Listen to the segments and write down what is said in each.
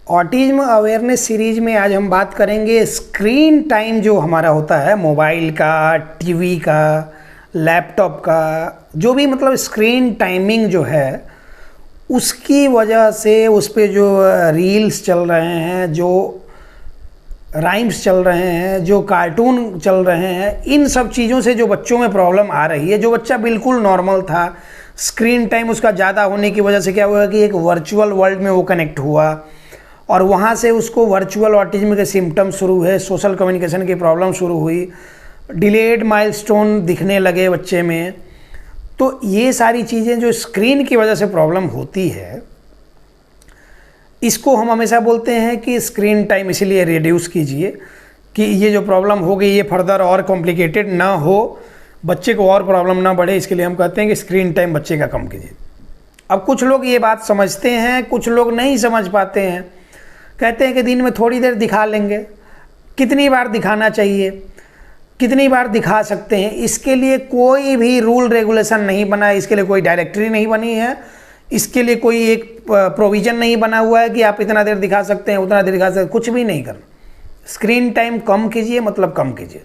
Autism awareness series में आज हम बात करेंगे स्क्रीन टाइम जो हमारा होता है, मोबाइल का, टीवी का, लैपटॉप का, जो भी मतलब स्क्रीन टाइमिंग जो है उसकी वजह से उस पे जो रील्स चल रहे हैं, जो राइम्स चल रहे हैं, जो कार्टून चल रहे हैं, इन सब चीज़ों से जो बच्चों में प्रॉब्लम आ रही है। जो बच्चा बिल्कुल नॉर्मल था, स्क्रीन टाइम उसका ज़्यादा होने की वजह से क्या हुआ कि एक वर्चुअल वर्ल्ड में वो कनेक्ट हुआ और वहाँ से उसको वर्चुअल ऑटिज्म के सिम्टम शुरू हुए, सोशल कम्युनिकेशन की प्रॉब्लम शुरू हुई, डिलेड माइलस्टोन दिखने लगे बच्चे में। तो ये सारी चीज़ें जो स्क्रीन की वजह से प्रॉब्लम होती है, इसको हम हमेशा बोलते हैं कि स्क्रीन टाइम इसीलिए रिड्यूस कीजिए कि ये जो प्रॉब्लम हो गई ये फर्दर और कॉम्प्लिकेटेड ना हो, बच्चे को और प्रॉब्लम ना बढ़े। इसके लिए हम कहते हैं कि स्क्रीन टाइम बच्चे का कम कीजिए। अब कुछ लोग ये बात समझते हैं, कुछ लोग नहीं समझ पाते हैं। कहते हैं कि दिन में थोड़ी देर दिखा लेंगे। कितनी बार दिखाना चाहिए, कितनी बार दिखा सकते हैं, इसके लिए कोई भी रूल रेगुलेशन नहीं बना है, इसके लिए कोई डायरेक्टरी नहीं बनी है, इसके लिए कोई एक प्रोविज़न नहीं बना हुआ है कि आप इतना देर दिखा सकते हैं, उतना देर दिखा सकते हैं। कुछ भी नहीं करना। स्क्रीन टाइम कम कीजिए, मतलब कम कीजिए।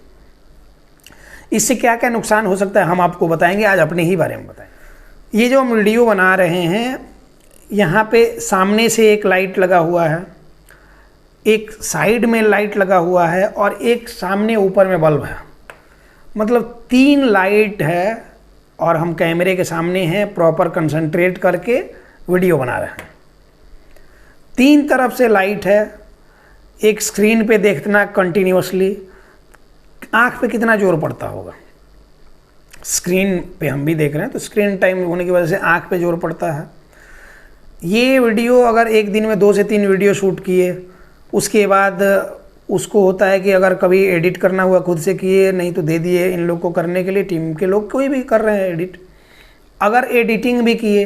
इससे क्या क्या नुकसान हो सकता है हम आपको बताएंगे, आज अपने ही बारे में बताएंगे। ये जो हम वीडियो बना रहे हैं, यहाँ पे सामने से एक लाइट लगा हुआ है, एक साइड में लाइट लगा हुआ है और एक सामने ऊपर में बल्ब है। मतलब 3 लाइट है और हम कैमरे के सामने हैं, प्रॉपर कंसंट्रेट करके वीडियो बना रहे हैं। 3 तरफ से लाइट है, एक स्क्रीन पे देखना कंटिन्यूसली, आँख पे कितना जोर पड़ता होगा। स्क्रीन पे हम भी देख रहे हैं तो स्क्रीन टाइम होने की वजह से आँख पे जोर पड़ता है। ये वीडियो अगर एक दिन में 2 से 3 वीडियो शूट किए, उसके बाद उसको होता है कि अगर कभी एडिट करना हुआ खुद से किए, नहीं तो दे दिए इन लोग को करने के लिए, टीम के लोग कोई भी कर रहे हैं एडिट। अगर एडिटिंग भी किए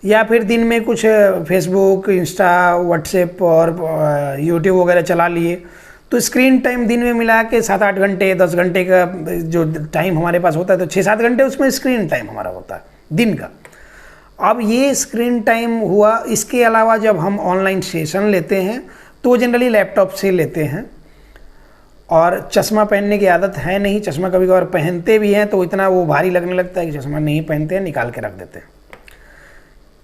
या फिर दिन में कुछ फेसबुक, इंस्टा, व्हाट्सएप और यूट्यूब वगैरह चला लिए, तो स्क्रीन टाइम दिन में मिला के 7-8 घंटे, 10 घंटे का जो टाइम हमारे पास होता है, तो 6-7 घंटे उसमें स्क्रीन टाइम हमारा होता है दिन का। अब ये स्क्रीन टाइम हुआ। इसके अलावा जब हम ऑनलाइन सेशन लेते हैं तो जनरली लैपटॉप से लेते हैं और चश्मा पहनने की आदत है नहीं। चश्मा कभी कभार पहनते भी हैं तो इतना वो भारी लगने लगता है कि चश्मा नहीं पहनते हैं, निकाल के रख देते हैं।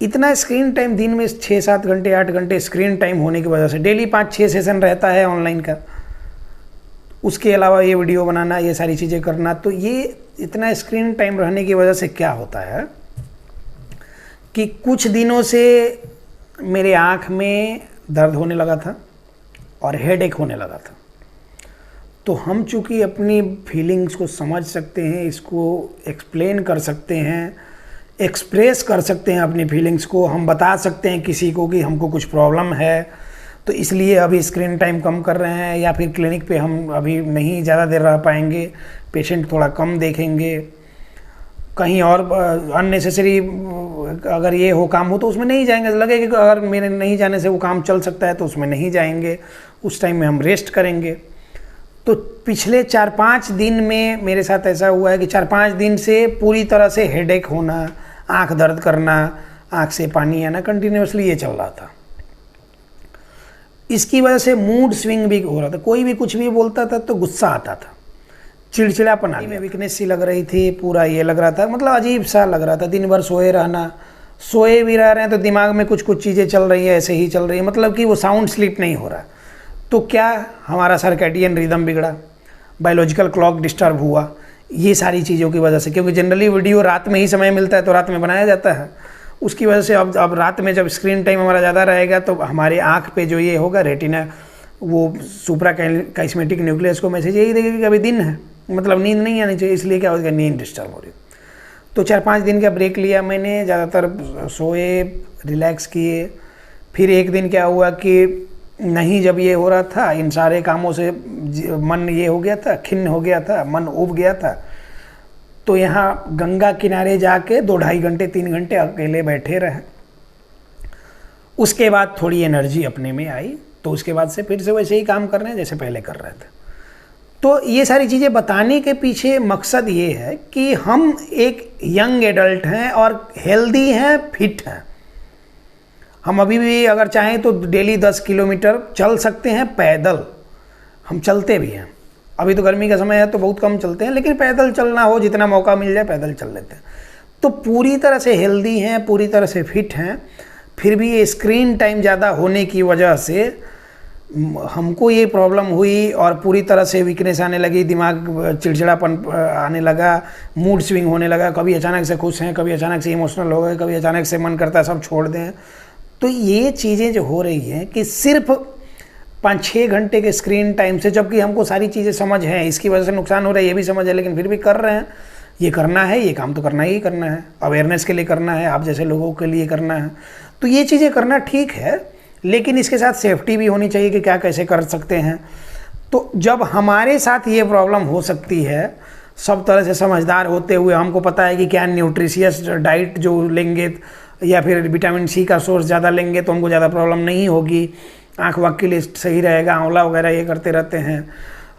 इतना स्क्रीन टाइम दिन में 6-7 घंटे, 8 घंटे स्क्रीन टाइम होने की वजह से डेली 5-6 सेशन रहता है ऑनलाइन का। उसके अलावा ये वीडियो बनाना, ये सारी चीज़ें करना, तो ये इतना स्क्रीन टाइम रहने की वजह से क्या होता है कि कुछ दिनों से मेरे आँख में दर्द होने लगा था और हेडेक होने लगा था। तो हम चूँकि अपनी फीलिंग्स को समझ सकते हैं, इसको एक्सप्लेन कर सकते हैं, एक्सप्रेस कर सकते हैं अपनी फीलिंग्स को, हम बता सकते हैं किसी को कि हमको कुछ प्रॉब्लम है, तो इसलिए अभी स्क्रीन टाइम कम कर रहे हैं, या फिर क्लिनिक पे हम अभी नहीं ज़्यादा देर रह पाएंगे, पेशेंट थोड़ा कम देखेंगे, कहीं और अननेसेसरी अगर ये हो काम हो तो उसमें नहीं जाएंगे। लगे कि अगर मेरे नहीं जाने से वो काम चल सकता है तो उसमें नहीं जाएंगे, उस टाइम में हम रेस्ट करेंगे। तो पिछले 4-5 दिन में मेरे साथ ऐसा हुआ है कि 4-5 दिन से पूरी तरह से हेडेक होना, आँख दर्द करना, आँख से पानी आना, कंटिन्यूसली ये चल रहा था। इसकी वजह से मूड स्विंग भी हो रहा था। कोई भी कुछ भी बोलता था तो गुस्सा आता था, चिड़चिड़ापन आ गया, वीकनेस सी लग रही थी, पूरा ये लग रहा था, मतलब अजीब सा लग रहा था। दिन भर सोए रहना, सोए भी रह रहे हैं तो दिमाग में कुछ कुछ चीज़ें चल रही है, ऐसे ही चल रही है, मतलब कि वो साउंड स्लीप नहीं हो रहा। तो क्या हमारा सर्कैडियन रिदम बिगड़ा, बायोलॉजिकल क्लॉक डिस्टर्ब हुआ, ये सारी चीज़ों की वजह से। क्योंकि जनरली वीडियो रात में ही समय मिलता है तो रात में बनाया जाता है, उसकी वजह से अब रात में जब स्क्रीन टाइम हमारा ज़्यादा रहेगा तो हमारे आँख पे जो ये होगा रेटिना, वो सुप्रा काइस्मेटिक न्यूक्लियस को मैसेज यही देगा कि अभी दिन है, मतलब नींद नहीं आनी चाहिए, इसलिए क्या होगा, नींद डिस्टर्ब हो रही। तो 4-5 दिन का ब्रेक लिया मैंने, ज़्यादातर सोए, रिलैक्स किए। फिर एक दिन क्या हुआ कि नहीं, जब ये हो रहा था, इन सारे कामों से मन ये हो गया था, खिन्न हो गया था, मन उब गया था, तो यहाँ गंगा किनारे जाके 2-2.5 घंटे 3 घंटे अकेले बैठे रहे। उसके बाद थोड़ी एनर्जी अपने में आई, तो उसके बाद से फिर से वैसे ही काम कर रहे हैं जैसे पहले कर रहे थे। तो ये सारी चीज़ें बताने के पीछे मकसद ये है कि हम एक यंग एडल्ट हैं और हेल्दी हैं, फिट हैं। हम अभी भी अगर चाहें तो डेली 10 किलोमीटर चल सकते हैं पैदल, हम चलते भी हैं। अभी तो गर्मी का समय है तो बहुत कम चलते हैं, लेकिन पैदल चलना हो, जितना मौका मिल जाए पैदल चल लेते हैं। तो पूरी तरह से हेल्दी हैं, पूरी तरह से फिट हैं, फिर भी ये स्क्रीन टाइम ज़्यादा होने की वजह से हमको ये प्रॉब्लम हुई और पूरी तरह से वीकनेस आने लगी, दिमाग चिड़चिड़ापन आने लगा, मूड स्विंग होने लगा, कभी अचानक से खुश हैं, कभी अचानक से इमोशनल हो गए, कभी अचानक से मन करता है सब छोड़ दें। तो ये चीज़ें जो हो रही हैं कि सिर्फ 5-6 घंटे के स्क्रीन टाइम से, जबकि हमको सारी चीज़ें समझ हैं, इसकी वजह से नुकसान हो रहा है ये भी समझ है, लेकिन फिर भी कर रहे हैं। ये करना है, ये काम तो करना ही करना है, अवेयरनेस के लिए करना है, आप जैसे लोगों के लिए करना है। तो ये चीज़ें करना ठीक है, लेकिन इसके साथ सेफ्टी भी होनी चाहिए कि क्या कैसे कर सकते हैं। तो जब हमारे साथ ये प्रॉब्लम हो सकती है, सब तरह से समझदार होते हुए हमको पता है कि क्या न्यूट्रिशियस डाइट जो लेंगे या फिर विटामिन सी का सोर्स ज़्यादा लेंगे तो हमको ज़्यादा प्रॉब्लम नहीं होगी, आँख वाँख के लिए सही रहेगा, आंवला वगैरह ये करते रहते हैं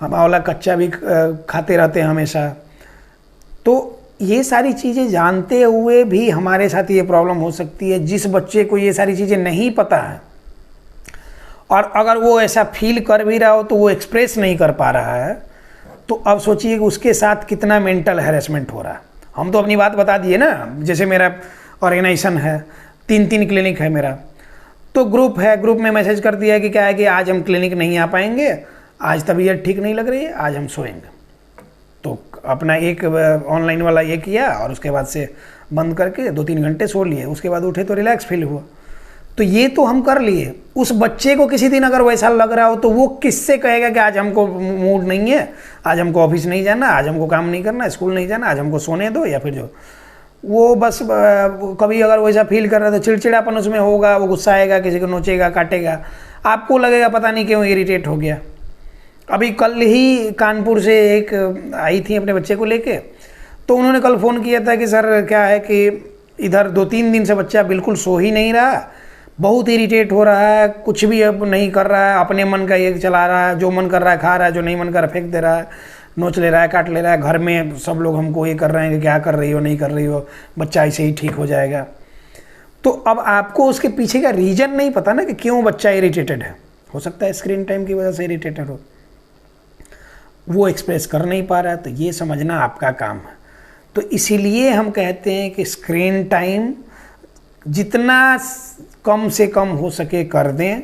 हम, आंवला कच्चा भी खाते रहते हैं हमेशा। तो ये सारी चीज़ें जानते हुए भी हमारे साथ ये प्रॉब्लम हो सकती है। जिस बच्चे को ये सारी चीज़ें नहीं पता है और अगर वो ऐसा फील कर भी रहा हो तो वो एक्सप्रेस नहीं कर पा रहा है, तो अब सोचिए कि उसके साथ कितना मेंटल हैरेसमेंट हो रहा है। हम तो अपनी बात बता दिए ना, जैसे मेरा ऑर्गेनाइजेशन है, 3 क्लिनिक है मेरा, तो ग्रुप है, ग्रुप में मैसेज कर दिया कि क्या है कि आज हम क्लिनिक नहीं आ पाएंगे, आज तबीयत ठीक नहीं लग रही है, आज हम सोएंगे। तो अपना एक ऑनलाइन वाला ये किया और उसके बाद से बंद करके 2-3 घंटे सो लिए, उसके बाद उठे तो रिलैक्स फील हुआ। तो ये तो हम कर लिए। उस बच्चे को किसी दिन अगर वैसा लग रहा हो तो वो किससे कहेगा कि आज हमको मूड नहीं है, आज हमको ऑफिस नहीं जाना, आज हमको काम नहीं करना, स्कूल नहीं जाना, आज हमको सोने दो, या फिर जो वो बस कभी अगर वैसा फील कर रहा है तो चिड़चिड़ापन उसमें होगा, वो गुस्सा आएगा, किसी को नोचेगा, काटेगा, आपको लगेगा पता नहीं क्यों इरिटेट हो गया। अभी कल ही कानपुर से एक आई थी अपने बच्चे को लेके, तो उन्होंने कल फ़ोन किया था कि सर क्या है कि इधर 2-3 दिन से बच्चा बिल्कुल सो ही नहीं रहा, बहुत इरिटेट हो रहा है, कुछ भी अब नहीं कर रहा है, अपने मन का ये चला रहा है, जो मन कर रहा है खा रहा है, जो नहीं मन कर रहा है फेंक दे रहा है, नोच ले रहा है, काट ले रहा है। घर में सब लोग हमको ये कर रहे हैं कि क्या कर रही हो, नहीं कर रही हो, बच्चा ऐसे ही ठीक हो जाएगा। तो अब आपको उसके पीछे का रीज़न नहीं पता ना कि क्यों बच्चा इरिटेटेड है। हो सकता है स्क्रीन टाइम की वजह से इरिटेटेड हो, वो एक्सप्रेस कर नहीं पा रहा है, तो ये समझना आपका काम है। तो इसीलिए हम कहते हैं कि स्क्रीन टाइम जितना कम से कम हो सके कर दें,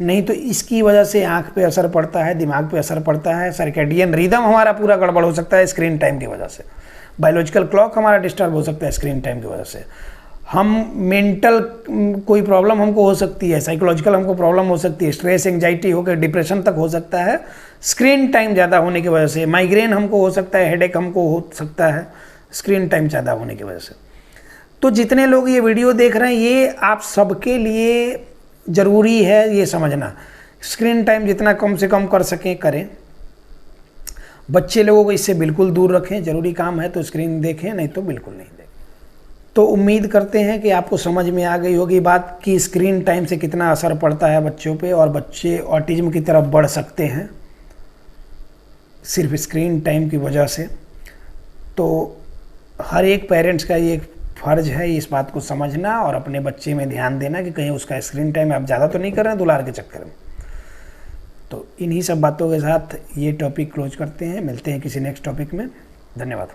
नहीं तो इसकी वजह से आँख पे असर पड़ता है, दिमाग पे असर पड़ता है, सर्कैडियन रिदम हमारा पूरा गड़बड़ हो सकता है स्क्रीन टाइम की वजह से, बायोलॉजिकल क्लॉक हमारा डिस्टर्ब हो सकता है स्क्रीन टाइम की वजह से, हम मेंटल कोई प्रॉब्लम हमको हो सकती है, साइकोलॉजिकल हमको प्रॉब्लम हो सकती है, स्ट्रेस एंजाइटी होकर डिप्रेशन तक हो सकता है स्क्रीन टाइम ज़्यादा होने की वजह से, माइग्रेन हमको हो सकता है, हेडेक हमको हो सकता है स्क्रीन टाइम ज़्यादा होने की वजह से। तो जितने लोग ये वीडियो देख रहे हैं, ये आप सबके लिए ज़रूरी है ये समझना, स्क्रीन टाइम जितना कम से कम कर सकें करें। बच्चे लोगों को इससे बिल्कुल दूर रखें, ज़रूरी काम है तो स्क्रीन देखें, नहीं तो बिल्कुल नहीं देखें। तो उम्मीद करते हैं कि आपको समझ में आ गई होगी बात कि स्क्रीन टाइम से कितना असर पड़ता है बच्चों पे, और बच्चे ऑटिज्म की तरफ बढ़ सकते हैं सिर्फ स्क्रीन टाइम की वजह से। तो हर एक पेरेंट्स का ये फ़र्ज है इस बात को समझना और अपने बच्चे में ध्यान देना कि कहीं उसका स्क्रीन टाइम आप ज़्यादा तो नहीं कर रहे हैं दुलार के चक्कर में। तो इन्हीं सब बातों के साथ ये टॉपिक क्लोज करते हैं, मिलते हैं किसी नेक्स्ट टॉपिक में। धन्यवाद।